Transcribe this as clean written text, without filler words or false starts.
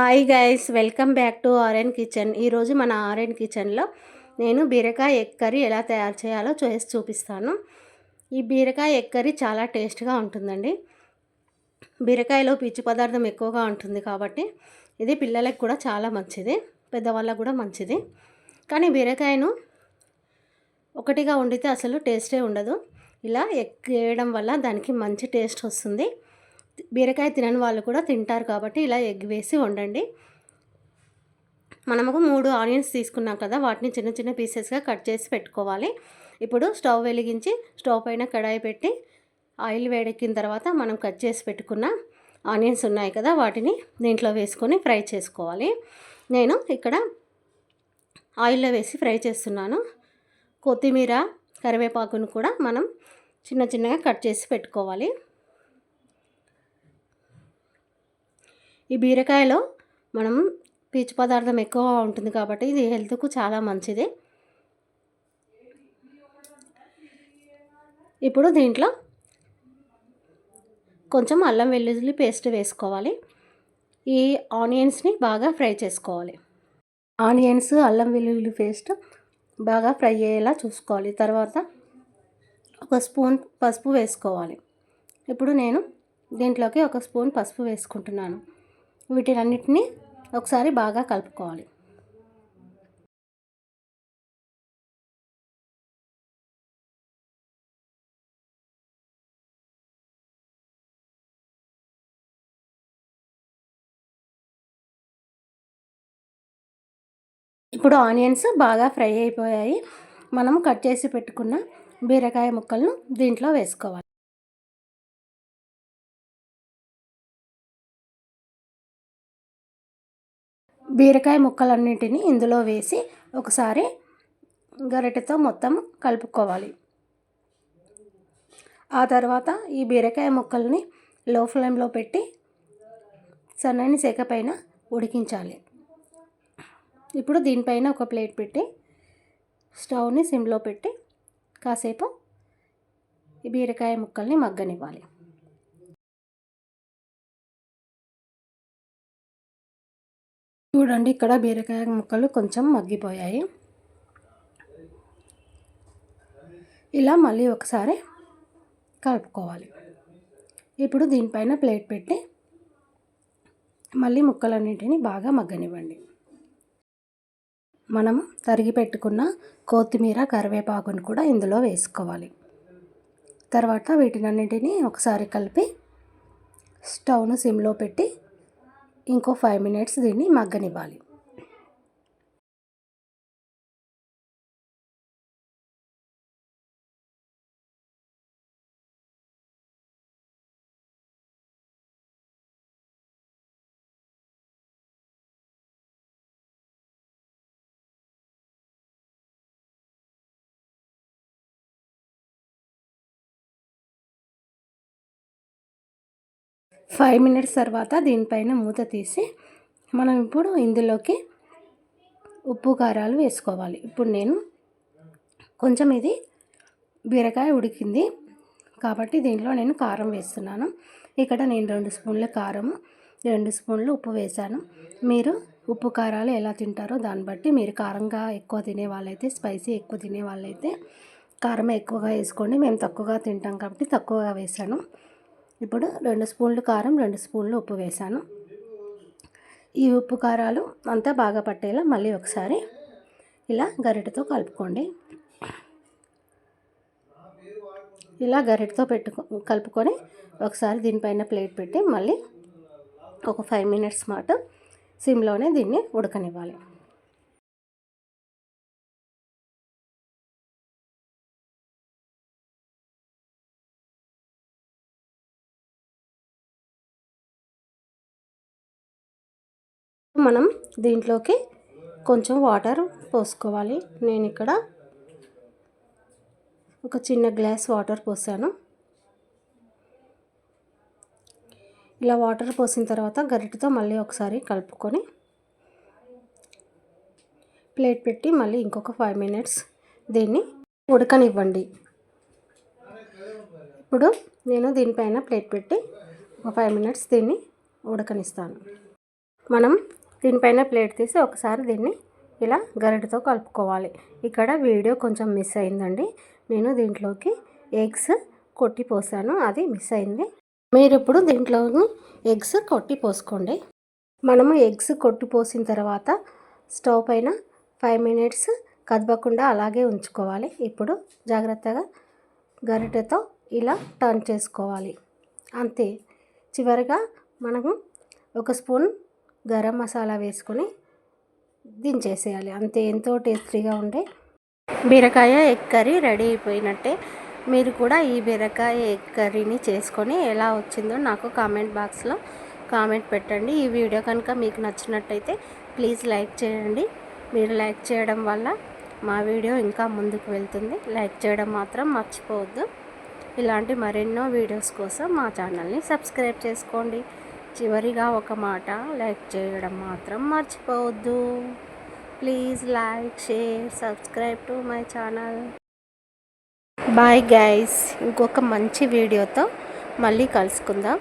Hi guys, welcome back to RN kitchen. ఈరోజు మన RN కిచెన్లో నేను బీరకాయ ఎగ్ కర్రీ ఎలా తయారు చేయాలో చేసి చూపిస్తాను. ఈ బీరకాయ ఎగ్ కర్రీ చాలా టేస్ట్గా ఉంటుందండి. బీరకాయలో పీచు పదార్థం ఎక్కువగా ఉంటుంది కాబట్టి ఇది పిల్లలకు కూడా చాలా మంచిది, పెద్దవాళ్ళకు కూడా మంచిది. కానీ బీరకాయను ఒకటిగా వండితే అసలు టేస్టే ఉండదు. ఇలా ఎగ్ వేయడం వల్ల దానికి మంచి టేస్ట్ వస్తుంది. బీరకాయ తినని వాళ్ళు కూడా తింటారు కాబట్టి ఇలా ఎగ్ వేసి వండండి. మనము 3 ఆనియన్స్ తీసుకున్నాం కదా, వాటిని చిన్న చిన్న పీసెస్గా కట్ చేసి పెట్టుకోవాలి. ఇప్పుడు స్టవ్ వెలిగించి స్టవ్ పైన కడాయి పెట్టి ఆయిల్ వేడెక్కిన తర్వాత మనం కట్ చేసి పెట్టుకున్న ఆనియన్స్ ఉన్నాయి కదా, వాటిని దీంట్లో వేసుకొని ఫ్రై చేసుకోవాలి. నేను ఇక్కడ ఆయిల్లో వేసి ఫ్రై చేస్తున్నాను. కొత్తిమీర, కరివేపాకును కూడా మనం చిన్న చిన్నగా కట్ చేసి పెట్టుకోవాలి. ఈ బీరకాయలో మనం పీచు పదార్థం ఎక్కువ ఉంటుంది కాబట్టి ఇది హెల్త్కు చాలా మంచిది. ఇప్పుడు దీంట్లో కొంచెం అల్లం వెల్లుల్లి పేస్ట్ వేసుకోవాలి. ఈ ఆనియన్స్ని బాగా ఫ్రై చేసుకోవాలి. ఆనియన్స్, అల్లం వెల్లుల్లి పేస్ట్ బాగా ఫ్రై అయ్యేలా చూసుకోవాలి. తర్వాత 1 స్పూన్ పసుపు వేసుకోవాలి. ఇప్పుడు నేను దీంట్లోకి 1 స్పూన్ పసుపు వేసుకుంటున్నాను. వీటినన్నిటిని ఒకసారి బాగా కలుపుకోవాలి. ఇప్పుడు ఆనియన్స్ బాగా ఫ్రై అయిపోయాయి. మనం కట్ చేసి పెట్టుకున్న బీరకాయ ముక్కలను దీంట్లో వేసుకోవాలి. బీరకాయ ముక్కలన్నింటినీ ఇందులో వేసి ఒకసారి గరిటెతో మొత్తం కలుపుకోవాలి. ఆ తర్వాత ఈ బీరకాయ ముక్కల్ని లో ఫ్లేమ్లో పెట్టి సన్నని సెక పైన ఉడికించాలి. ఇప్పుడు దీనిపైన ఒక ప్లేట్ పెట్టి స్టవ్ని సిమ్లో పెట్టి కాసేపు ఈ బీరకాయ ముక్కల్ని మగ్గనివ్వాలి. చూడండి, ఇక్కడ బీరకాయ ముక్కలు కొంచెం మగ్గిపోయాయి. ఇలా మళ్ళీ ఒకసారి కలుపుకోవాలి. ఇప్పుడు దీనిపైన ప్లేట్ పెట్టి మళ్ళీ ముక్కలన్నింటినీ బాగా మగ్గనివ్వండి. మనము తరిగి పెట్టుకున్న కొత్తిమీర, కరివేపాకును కూడా ఇందులో వేసుకోవాలి. తర్వాత వీటినన్నింటినీ ఒకసారి కలిపి స్టవ్ను సిమ్లో పెట్టి ఇంకో 5 మినిట్స్ దీన్ని మగ్గనివ్వాలి. ఫైవ్ మినిట్స్ తర్వాత దీనిపైన మూత తీసి మనం ఇప్పుడు ఇందులోకి ఉప్పు, కారాలు వేసుకోవాలి. ఇప్పుడు నేను కొంచెం ఇది బీరకాయ ఉడికింది కాబట్టి దీంట్లో నేను కారం వేస్తున్నాను. ఇక్కడ నేను 2 స్పూన్ల కారము, 2 స్పూన్లు ఉప్పు వేశాను. మీరు ఉప్పు కారాలు ఎలా తింటారో దాన్ని బట్టి, మీరు కారంగా ఎక్కువ తినే వాళ్ళైతే, స్పైసీ ఎక్కువ తినే వాళ్ళైతే కారం ఎక్కువగా వేసుకోండి. మేము తక్కువగా తింటాం కాబట్టి తక్కువగా వేశాను. ఇప్పుడు 2 స్పూన్లు కారం, 2 స్పూన్లు ఉప్పు వేశాను. ఈ ఉప్పు కారాలు అంతా బాగా పట్టేలా మళ్ళీ ఒకసారి ఇలా గరిటెతో కలుపుకోండి. ఇలా గరిటెతో కలుపుకొని ఒకసారి దీనిపైన ప్లేట్ పెట్టి మళ్ళీ ఒక 5 మినిట్స్ మాట సిమ్లోనే దీన్ని ఉడకనివ్వాలి. మనం దీంట్లోకి కొంచెం వాటర్ పోసుకోవాలి. నేను ఇక్కడ ఒక చిన్న గ్లాస్ వాటర్ పోసాను. ఇలా వాటర్ పోసిన తర్వాత గరిటెతో మళ్ళీ ఒకసారి కలుపుకొని ప్లేట్ పెట్టి మళ్ళీ ఇంకొక 5 మినిట్స్ దీన్ని ఉడకనివ్వండి. ఇప్పుడు నేను దీనిపైన ప్లేట్ పెట్టి ఒక 5 మినిట్స్ దీన్ని ఉడకనిస్తాను. మనం దీనిపైన ప్లేట్ తీసి ఒకసారి దీన్ని ఇలా గరిటెతో కలుపుకోవాలి. ఇక్కడ వీడియో కొంచెం మిస్ అయిందండి. నేను దీంట్లోకి ఎగ్స్ కొట్టి పోసాను, అది మిస్ అయింది. మీరు ఇప్పుడు దీంట్లోని ఎగ్స్ కొట్టి పోసుకోండి. మనము ఎగ్స్ కొట్టి పోసిన తర్వాత స్టవ్ పైన 5 మినిట్స్ కదపకుండా అలాగే ఉంచుకోవాలి. ఇప్పుడు జాగ్రత్తగా గరిటెతో ఇలా టర్న్ చేసుకోవాలి, అంతే. చివరిగా మనము 1 స్పూన్ గరం మసాలా వేసుకొని దించేసేయాలి, అంతే. ఎంతో టేస్టీగా ఉండే బీరకాయ ఎగ్ కర్రీ రెడీ అయిపోయినట్టే. మీరు కూడా ఈ బీరకాయ ఎగ్ కర్రీని చేసుకొని ఎలా వచ్చిందో నాకు కామెంట్ బాక్స్లో కామెంట్ పెట్టండి. ఈ వీడియో కనుక మీకు నచ్చినట్టయితే ప్లీజ్ లైక్ చేయండి. మీరు లైక్ చేయడం వల్ల మా వీడియో ఇంకా ముందుకు వెళ్తుంది. లైక్ చేయడం మాత్రం మర్చిపోవద్దు. ఇలాంటి మరెన్నో వీడియోస్ కోసం మా ఛానల్ని సబ్స్క్రైబ్ చేసుకోండి. చివరిగా ఒక మాట, లైక్ చేయడం మాత్రం మర్చిపోవద్దు. Please like, share, subscribe to my channel. Bye guys. ఇంకొక మంచి వీడియోతో మళ్ళీ కలుసుకుందాం.